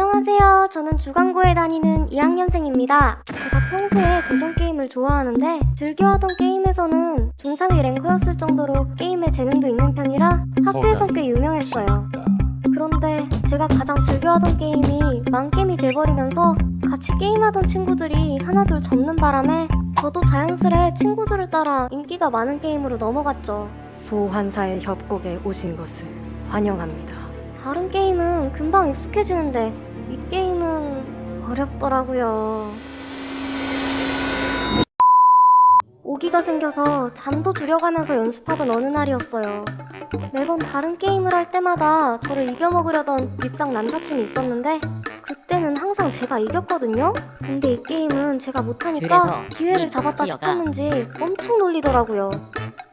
안녕하세요. 저는 주간고에 다니는 2학년생입니다. 제가 평소에 대전 게임을 좋아하는데 즐겨하던 게임에서는 중상위 랭커였을 정도로 게임에 재능도 있는 편이라 학교에서 꽤 유명했어요. 그런데 제가 가장 즐겨하던 게임이 망게임이 돼버리면서 같이 게임하던 친구들이 하나둘 접는 바람에 저도 자연스레 친구들을 따라 인기가 많은 게임으로 넘어갔죠. 소환사의 협곡에 오신 것을 환영합니다. 다른 게임은 금방 익숙해지는데 이 게임은 어렵더라고요. 오기가 생겨서 잠도 줄여가면서 연습하던 어느 날이었어요. 매번 다른 게임을 할 때마다 저를 이겨먹으려던 밉상 남사친이 있었는데 그때는 항상 제가 이겼거든요? 근데 이 게임은 제가 못하니까 기회를 잡았다 싶었는지 엄청 놀리더라고요.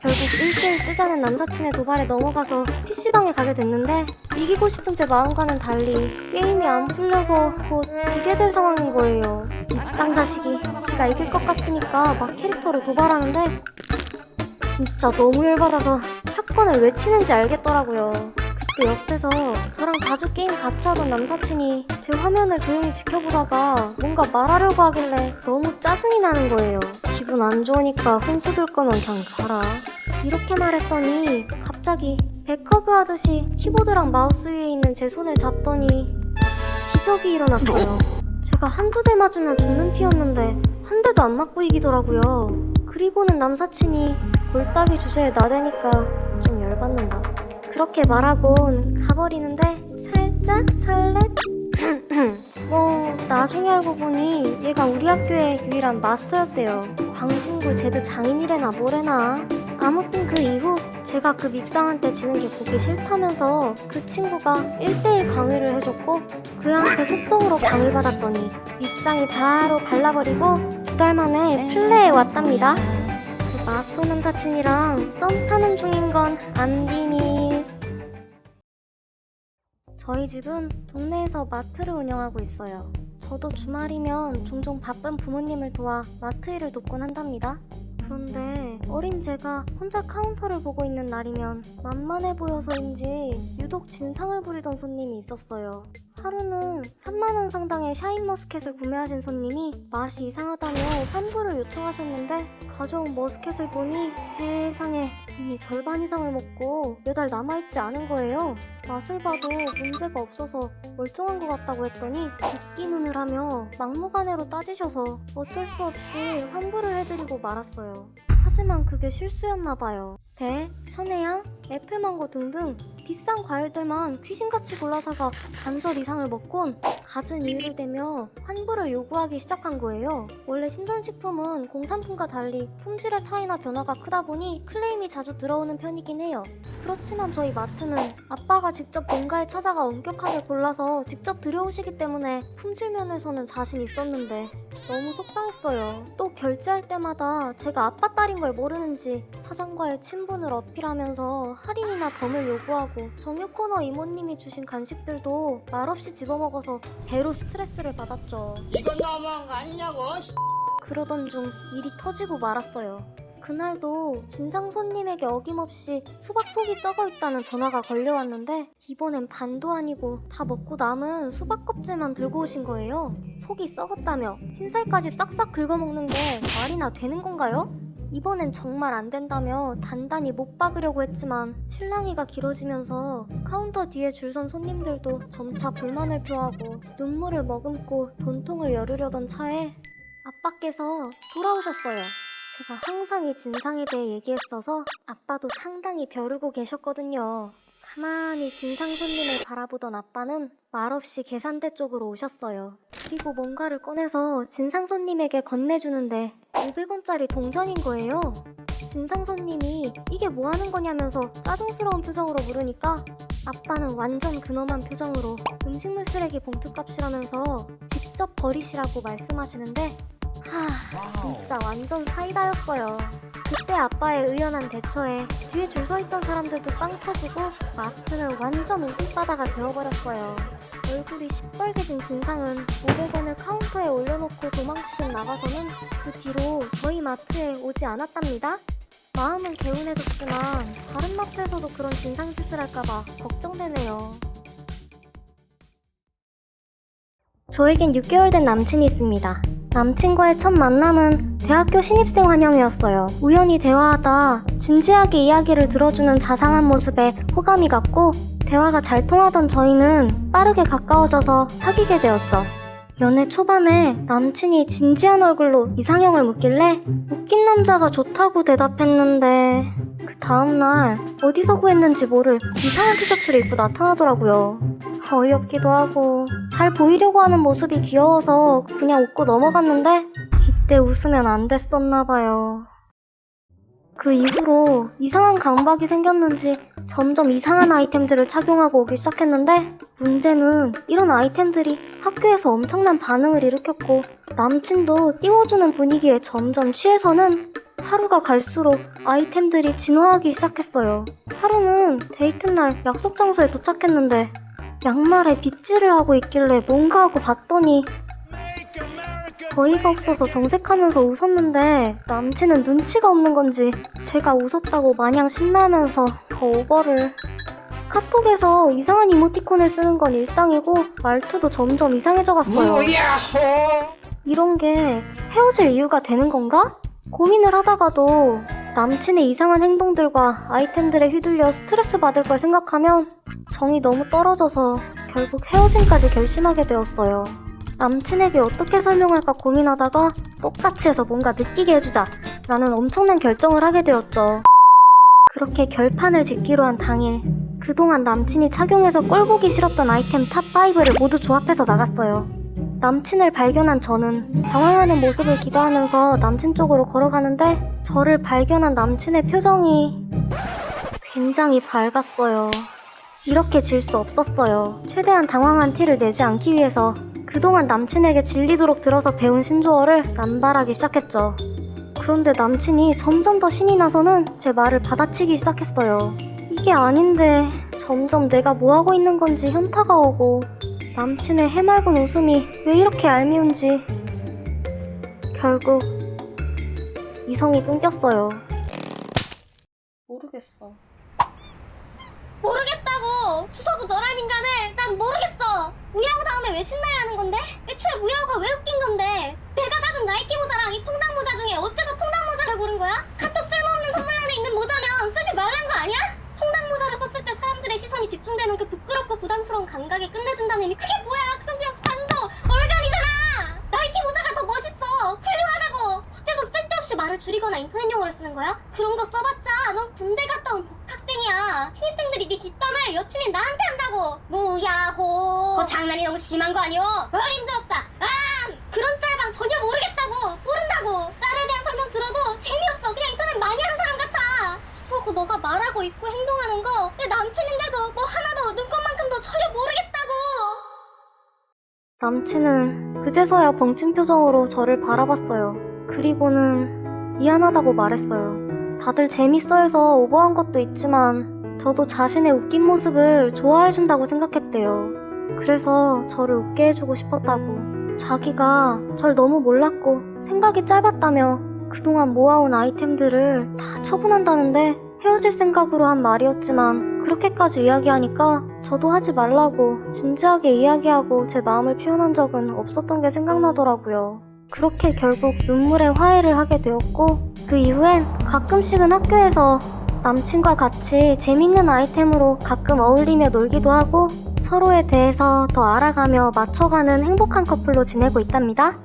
결국 1대1 뜨자는 남사친의 도발에 넘어가서 PC방에 가게 됐는데 이기고 싶은 제 마음과는 달리 게임이 안 풀려서 곧 지게 될 상황인 거예요. 밉상 자식이 지가 이길 것 같으니까 막 캐릭터를 도발하는데 진짜 너무 열받아서 샷건을 왜 치는지 알겠더라고요. 그때 옆에서 저랑 자주 게임 같이 하던 남사친이 제 화면을 조용히 지켜보다가 뭔가 말하려고 하길래 너무 짜증이 나는 거예요. 기분 안 좋으니까 훈수 둘 거면 그냥 가라. 이렇게 말했더니 갑자기 백허그 하듯이 키보드랑 마우스 위에 있는 제 손을 잡더니 기적이 일어났어요. 제가 한두 대 맞으면 죽는 피였는데 한 대도 안 맞고 이기더라고요. 그리고는 남사친이 골따기 주제에 나대니까 좀 열받는다. 그렇게 말하곤 가버리는데 살짝 설렜? 나중에 알고 보니 얘가 우리 학교의 유일한 마스터였대요. 광진구 제드 장인이래나 뭐래나. 아무튼 그 이후 제가 그 밉상한테 지는 게 보기 싫다면서 그 친구가 1대1 강의를 해줬고 그한테 속성으로 강의받았더니 밉상이 바로 갈라버리고 2달 만에 플레이에 왔답니다. 그 마스터 남사친이랑 썸 타는 중인 건 안 비밀. 저희 집은 동네에서 마트를 운영하고 있어요. 저도 주말이면 종종 바쁜 부모님을 도와 마트 일을 돕곤 한답니다. 그런데 어린 제가 혼자 카운터를 보고 있는 날이면 만만해 보여서인지 유독 진상을 부리던 손님이 있었어요. 하루는 3만원 상당의 샤인머스켓을 구매하신 손님이 맛이 이상하다며 환불을 요청하셨는데 가져온 머스켓을 보니 세상에 이미 절반 이상을 먹고 몇 알 남아있지 않은 거예요. 맛을 봐도 문제가 없어서 멀쩡한 것 같다고 했더니 입기문을 하며 막무가내로 따지셔서 어쩔 수 없이 환불을 해드리고 말았어요. 하지만 그게 실수였나봐요. 배, 천혜향, 애플망고 등등 비싼 과일들만 귀신같이 골라사가 반절 이상을 먹곤 갖은 이유를 대며 환불을 요구하기 시작한 거예요. 원래 신선식품은 공산품과 달리 품질의 차이나 변화가 크다 보니 클레임이 자주 들어오는 편이긴 해요. 그렇지만 저희 마트는 아빠가 직접 본가에 찾아가 엄격하게 골라서 직접 들여오시기 때문에 품질 면에서는 자신 있었는데 너무 속상했어요. 또 결제할 때마다 제가 아빠 딸인 걸 모르는지 사장과의 친분을 어필하면서 할인이나 덤을 요구하고 정육 코너 이모님이 주신 간식들도 말없이 집어먹어서 배로 스트레스를 받았죠. 이건 너무한 거 아니냐고. 그러던 중 일이 터지고 말았어요. 그날도 진상 손님에게 어김없이 수박 속이 썩어있다는 전화가 걸려왔는데 이번엔 반도 아니고 다 먹고 남은 수박 껍질만 들고 오신 거예요. 속이 썩었다며 흰살까지 싹싹 긁어먹는 게 말이나 되는 건가요? 이번엔 정말 안 된다며 단단히 못 박으려고 했지만 실랑이가 길어지면서 카운터 뒤에 줄 선 손님들도 점차 불만을 표하고 눈물을 머금고 돈통을 열으려던 차에 아빠께서 돌아오셨어요. 제가 항상 이 진상에 대해 얘기했어서 아빠도 상당히 벼르고 계셨거든요. 가만히 진상 손님을 바라보던 아빠는 말없이 계산대 쪽으로 오셨어요. 그리고 뭔가를 꺼내서 진상 손님에게 건네주는데 500원짜리 동전인 거예요. 진상 손님이 이게 뭐 하는 거냐면서 짜증스러운 표정으로 물으니까 아빠는 완전 근엄한 표정으로 음식물 쓰레기 봉투값이라면서 직접 버리시라고 말씀하시는데 진짜 완전 사이다였어요. 그때 아빠의 의연한 대처에 뒤에 줄 서 있던 사람들도 빵 터지고 마트는 완전 웃음바다가 되어버렸어요. 얼굴이 시뻘개진 진상은 500원을 카운터에 올려놓고 도망치듯 나가서는 그 뒤로 저희 마트에 오지 않았답니다. 마음은 개운해졌지만 다른 마트에서도 그런 진상짓을 할까봐 걱정되네요. 저에겐 6개월 된 남친이 있습니다. 남친과의 첫 만남은 대학교 신입생 환영회였어요. 우연히 대화하다 진지하게 이야기를 들어주는 자상한 모습에 호감이 갔고 대화가 잘 통하던 저희는 빠르게 가까워져서 사귀게 되었죠. 연애 초반에 남친이 진지한 얼굴로 이상형을 묻길래 웃긴 남자가 좋다고 대답했는데 그 다음날 어디서 구했는지 모를 이상한 티셔츠를 입고 나타나더라고요. 어이없기도 하고 잘 보이려고 하는 모습이 귀여워서 그냥 웃고 넘어갔는데 이때 웃으면 안 됐었나봐요. 그 이후로 이상한 강박이 생겼는지 점점 이상한 아이템들을 착용하고 오기 시작했는데 문제는 이런 아이템들이 학교에서 엄청난 반응을 일으켰고 남친도 띄워주는 분위기에 점점 취해서는 하루가 갈수록 아이템들이 진화하기 시작했어요. 하루는 데이트날 약속 장소에 도착했는데 양말에 빗질을 하고 있길래 뭔가 하고 봤더니 어이가 없어서 정색하면서 웃었는데 남친은 눈치가 없는 건지 제가 웃었다고 마냥 신나면서 더 오버를. 카톡에서 이상한 이모티콘을 쓰는 건 일상이고 말투도 점점 이상해져갔어요. 이런 게 헤어질 이유가 되는 건가? 고민을 하다가도 남친의 이상한 행동들과 아이템들에 휘둘려 스트레스 받을 걸 생각하면 정이 너무 떨어져서 결국 헤어짐까지 결심하게 되었어요. 남친에게 어떻게 설명할까 고민하다가 똑같이 해서 뭔가 느끼게 해주자 라는 엄청난 결정을 하게 되었죠. 그렇게 결판을 짓기로 한 당일 그동안 남친이 착용해서 꼴보기 싫었던 아이템 탑5를 모두 조합해서 나갔어요. 남친을 발견한 저는 당황하는 모습을 기대하면서 남친 쪽으로 걸어가는데 저를 발견한 남친의 표정이 굉장히 밝았어요. 이렇게 질 수 없었어요. 최대한 당황한 티를 내지 않기 위해서 그동안 남친에게 질리도록 들어서 배운 신조어를 남발하기 시작했죠. 그런데 남친이 점점 더 신이 나서는 제 말을 받아치기 시작했어요. 이게 아닌데 점점 내가 뭐하고 있는 건지 현타가 오고 남친의 해맑은 웃음이 왜 이렇게 얄미운지 결국 이성이 끊겼어요. 모르겠어. 모르겠다고! 주소고 너란 인간을 난 모르겠어! 우야호 다음에 왜 신나야 하는 건데? 애초에 우야호가 왜 웃긴 건데? 내가 사준 나이키 모자랑 이 통당 모자 중에 어째서 통당 모자를 고른 거야? 카톡 쓸모없는 선물란에 있는 모자면 쓰지 말란 거 아니야? 통당 모자를 썼을 때 사람들의 시선이 집중되는 그 부끄럽고 부담스러운 감각에 끝내준다는 의미. 그게 뭐야? 그건 그냥 관도 얼간이잖아! 나이키 모자가 더 멋있어! 훌륭하다고! 어째서 쓸데없이 말을 줄이거나 인터넷 용어를 쓰는 거야? 그런 거 써봤자 넌 군대 갔다 온 복학생이야. 신입생들이 네 뒷담을 여친이 나한테 한다고. 무야호. 그거 장난이 너무 심한 거 아니오? 어림도 없다. 그런 짤방 전혀 모르겠다고. 모른다고. 짤에 대한 설명 들어도 재미없어. 그냥 인터넷 많이 하는 사람 같아. 주소고 너가 말하고 입고 행동하는 거 내 남친인데도 뭐 하나도 눈꽃만큼도 전혀 모르겠다고. 남친은 그제서야 벙친 표정으로 저를 바라봤어요. 그리고는 미안하다고 말했어요. 다들 재밌어해서 오버한 것도 있지만 저도 자신의 웃긴 모습을 좋아해준다고 생각했대요. 그래서 저를 웃게 해주고 싶었다고. 자기가 절 너무 몰랐고 생각이 짧았다며 그동안 모아온 아이템들을 다 처분한다는데 헤어질 생각으로 한 말이었지만 그렇게까지 이야기하니까 저도 하지 말라고 진지하게 이야기하고 제 마음을 표현한 적은 없었던 게 생각나더라고요. 그렇게 결국 눈물에 화해를 하게 되었고 그 이후엔 가끔씩은 학교에서 남친과 같이 재밌는 아이템으로 가끔 어울리며 놀기도 하고 서로에 대해서 더 알아가며 맞춰가는 행복한 커플로 지내고 있답니다.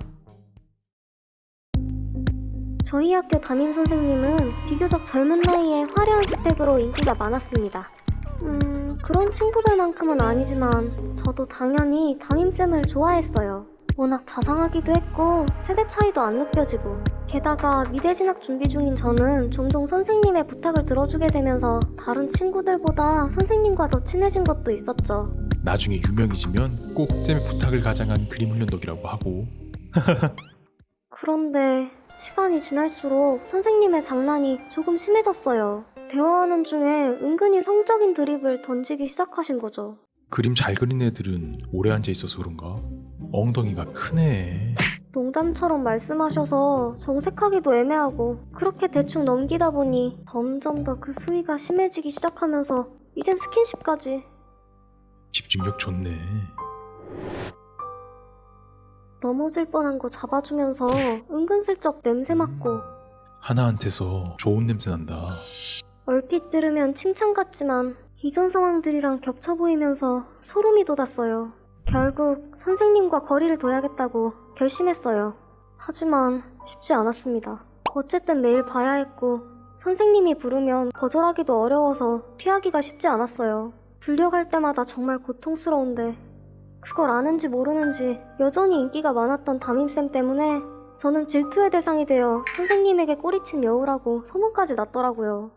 저희 학교 담임선생님은 비교적 젊은 나이에 화려한 스펙으로 인기가 많았습니다. 그런 친구들만큼은 아니지만 저도 당연히 담임쌤을 좋아했어요. 워낙 자상하기도 했고 세대 차이도 안 느껴지고 게다가 미대 진학 준비 중인 저는 종종 선생님의 부탁을 들어주게 되면서 다른 친구들보다 선생님과 더 친해진 것도 있었죠. 나중에 유명해지면 꼭 쌤의 부탁을 가장한 그림 훈련독이라고 하고. 그런데 시간이 지날수록 선생님의 장난이 조금 심해졌어요. 대화하는 중에 은근히 성적인 드립을 던지기 시작하신 거죠. 그림 잘 그린 애들은 오래 앉아있어서 그런가? 엉덩이가 크네. 농담처럼 말씀하셔서 정색하기도 애매하고 그렇게 대충 넘기다 보니 점점 더 그 수위가 심해지기 시작하면서 이젠 스킨십까지. 집중력 좋네. 넘어질 뻔한 거 잡아주면서 은근슬쩍 냄새 맡고 하나한테서 좋은 냄새 난다. 얼핏 들으면 칭찬 같지만 이전 상황들이랑 겹쳐 보이면서 소름이 돋았어요. 결국 선생님과 거리를 둬야겠다고 결심했어요. 하지만 쉽지 않았습니다. 어쨌든 매일 봐야 했고 선생님이 부르면 거절하기도 어려워서 피하기가 쉽지 않았어요. 불려갈 때마다 정말 고통스러운데 그걸 아는지 모르는지 여전히 인기가 많았던 담임쌤 때문에 저는 질투의 대상이 되어 선생님에게 꼬리친 여우라고 소문까지 났더라고요.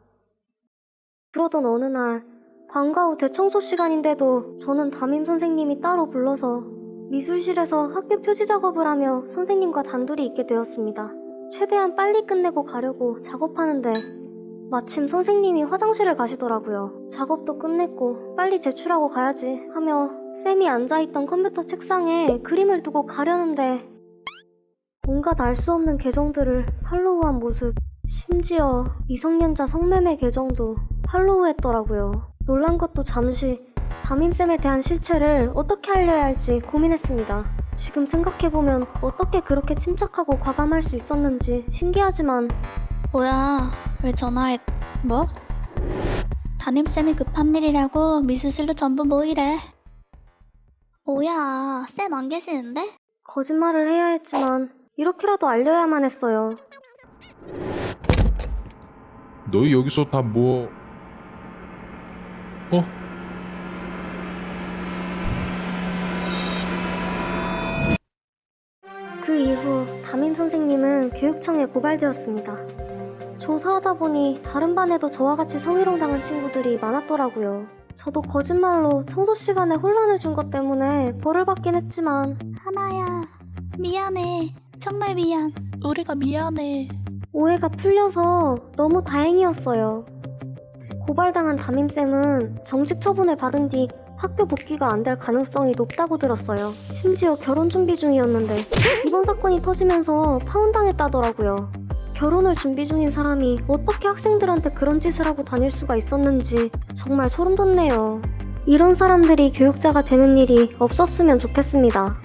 그러던 어느 날 방과 후 대청소 시간인데도 저는 담임 선생님이 따로 불러서 미술실에서 학교 표지 작업을 하며 선생님과 단둘이 있게 되었습니다. 최대한 빨리 끝내고 가려고 작업하는데 마침 선생님이 화장실을 가시더라고요. 작업도 끝냈고 빨리 제출하고 가야지 하며 쌤이 앉아있던 컴퓨터 책상에 그림을 두고 가려는데 온갖 알 수 없는 계정들을 팔로우한 모습, 심지어 미성년자 성매매 계정도 팔로우했더라고요. 놀란 것도 잠시 담임쌤에 대한 실체를 어떻게 알려야 할지 고민했습니다. 지금 생각해보면 어떻게 그렇게 침착하고 과감할 수 있었는지 신기하지만 뭐야, 왜 전화해? 뭐? 담임쌤이 급한 일이라고 미술실로 전부 모이래. 뭐야, 쌤 안 계시는데? 거짓말을 해야 했지만 이렇게라도 알려야만 했어요. 너희 여기서 다 뭐... 어? 그 이후 담임 선생님은 교육청에 고발되었습니다. 조사하다 보니 다른 반에도 저와 같이 성희롱 당한 친구들이 많았더라고요. 저도 거짓말로 청소 시간에 혼란을 준 것 때문에 벌을 받긴 했지만 하나야, 미안해. 정말 미안. 우리가 미안해. 오해가 풀려서 너무 다행이었어요. 고발당한 담임쌤은 정직 처분을 받은 뒤 학교 복귀가 안 될 가능성이 높다고 들었어요. 심지어 결혼 준비 중이었는데 이번 사건이 터지면서 파혼당했다더라고요. 결혼을 준비 중인 사람이 어떻게 학생들한테 그런 짓을 하고 다닐 수가 있었는지 정말 소름 돋네요. 이런 사람들이 교육자가 되는 일이 없었으면 좋겠습니다.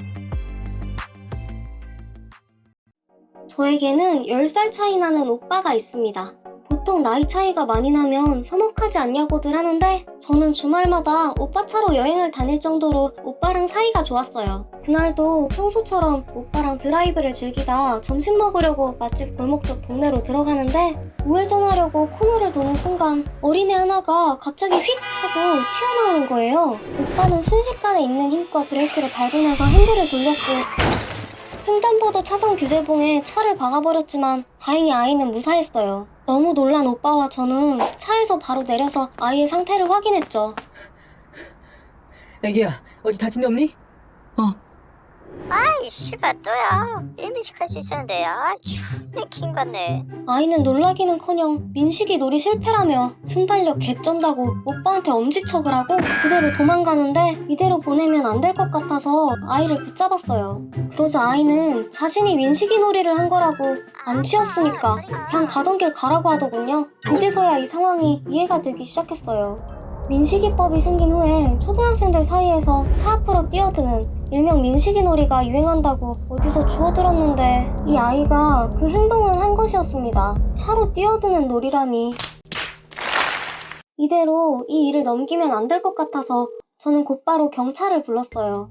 저에게는 10살 차이 나는 오빠가 있습니다. 보통 나이 차이가 많이 나면 서먹하지 않냐고들 하는데 저는 주말마다 오빠 차로 여행을 다닐 정도로 오빠랑 사이가 좋았어요. 그날도 평소처럼 오빠랑 드라이브를 즐기다 점심 먹으려고 맛집 골목 쪽 동네로 들어가는데 우회전하려고 코너를 도는 순간 어린애 하나가 갑자기 휙 하고 튀어나오는 거예요. 오빠는 순식간에 있는 힘껏 브레이크를 밟으면서 핸들을 돌렸고 횡단보도 차선 규제봉에 차를 박아버렸지만 다행히 아이는 무사했어요. 너무 놀란 오빠와 저는 차에서 바로 내려서 아이의 상태를 확인했죠. 애기야, 어디 다친 데 없니? 아이 씨발 또야 일미식할 수 있었는데 존나 킹받네. 아이는 놀라기는커녕 민식이 놀이 실패라며 순발력 개쩐다고 오빠한테 엄지척을 하고 그대로 도망가는데 이대로 보내면 안 될 것 같아서 아이를 붙잡았어요. 그러자 아이는 자신이 민식이 놀이를 한 거라고 안 치웠으니까 그냥 가던 길 가라고 하더군요. 그제서야 이 상황이 이해가 되기 시작했어요. 민식이법이 생긴 후에 초등학생들 사이에서 차 앞으로 뛰어드는 일명 민식이 놀이가 유행한다고 어디서 주워들었는데 이 아이가 그 행동을 한 것이었습니다. 차로 뛰어드는 놀이라니. 이대로 이 일을 넘기면 안 될 것 같아서 저는 곧바로 경찰을 불렀어요.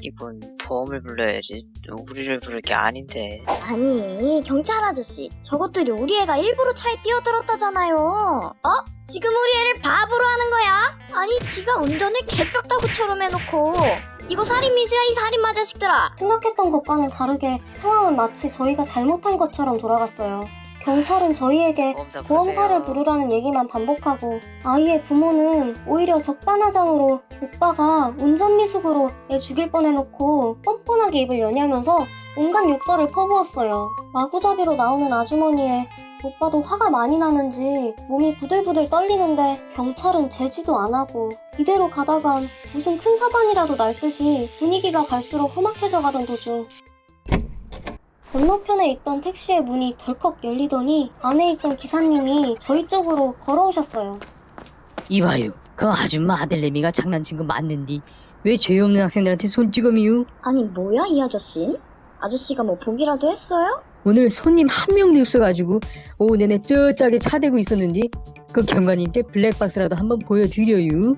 이분 보험을 불러야지 우리를 부를 게 아닌데. 아니 경찰 아저씨 저것들이 우리 애가 일부러 차에 뛰어들었다잖아요. 지금 우리 애를 바보로 하는 거야? 아니 지가 운전을 개벽다구처럼 해놓고 이거 살인미수야 이 살인마 자식들아. 생각했던 것과는 다르게 상황은 마치 저희가 잘못한 것처럼 돌아갔어요. 경찰은 저희에게 보험사를 부르라는 얘기만 반복하고 아이의 부모는 오히려 적반하장으로 오빠가 운전미숙으로 애 죽일 뻔해놓고 뻔뻔하게 입을 연이하면서 온갖 욕설을 퍼부었어요. 마구잡이로 나오는 아주머니에 오빠도 화가 많이 나는지 몸이 부들부들 떨리는데 경찰은 제지도 안 하고 이대로 가다간 무슨 큰 사단이라도 날 듯이 분위기가 갈수록 험악해져 가던 도중 건너편에 있던 택시의 문이 덜컥 열리더니 안에 있던 기사님이 저희 쪽으로 걸어오셨어요. 이봐요, 그 아줌마 아들내미가 장난친 거 맞는디? 왜 죄 없는 학생들한테 손찌검이요? 아니 뭐야 이 아저씨? 아저씨가 뭐 보기라도 했어요? 오늘 손님 한 명도 없어가지고 오후 내내 쩌짜게 차대고 있었는데 그 경관님께 블랙박스라도 한번 보여드려요.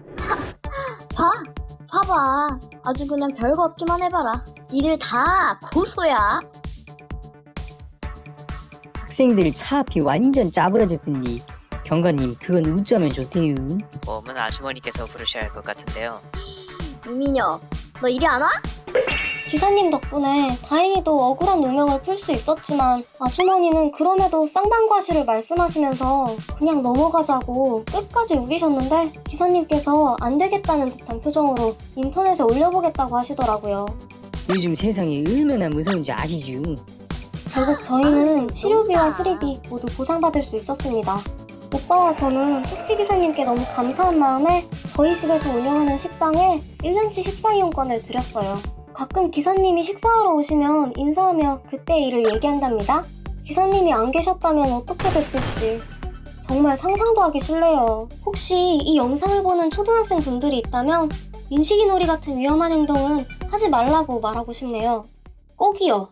봐봐. 아주 그냥 별거 없기만 해봐라. 니들 다 고소야. 학생들 차 앞이 완전 짜부러졌던데 경관님 그건 웃자면 좋대요. 보험은 아주머니께서 부르셔야 할 것 같은데요. 이민혁, 너 이리 안 와? 기사님 덕분에 다행히도 억울한 누명을 풀 수 있었지만 아주머니는 그럼에도 쌍방과실을 말씀하시면서 그냥 넘어가자고 끝까지 우기셨는데 기사님께서 안 되겠다는 듯한 표정으로 인터넷에 올려보겠다고 하시더라고요. 요즘 세상이 얼마나 무서운지 아시죠? 결국 저희는 치료비와 수리비 모두 보상받을 수 있었습니다. 오빠와 저는 택시기사님께 너무 감사한 마음에 저희 집에서 운영하는 식당에 1년치 식사 이용권을 드렸어요. 가끔 기사님이 식사하러 오시면 인사하며 그때 일을 얘기한답니다. 기사님이 안 계셨다면 어떻게 됐을지 정말 상상도 하기 싫네요. 혹시 이 영상을 보는 초등학생 분들이 있다면 인식이놀이 같은 위험한 행동은 하지 말라고 말하고 싶네요. 꼭이요.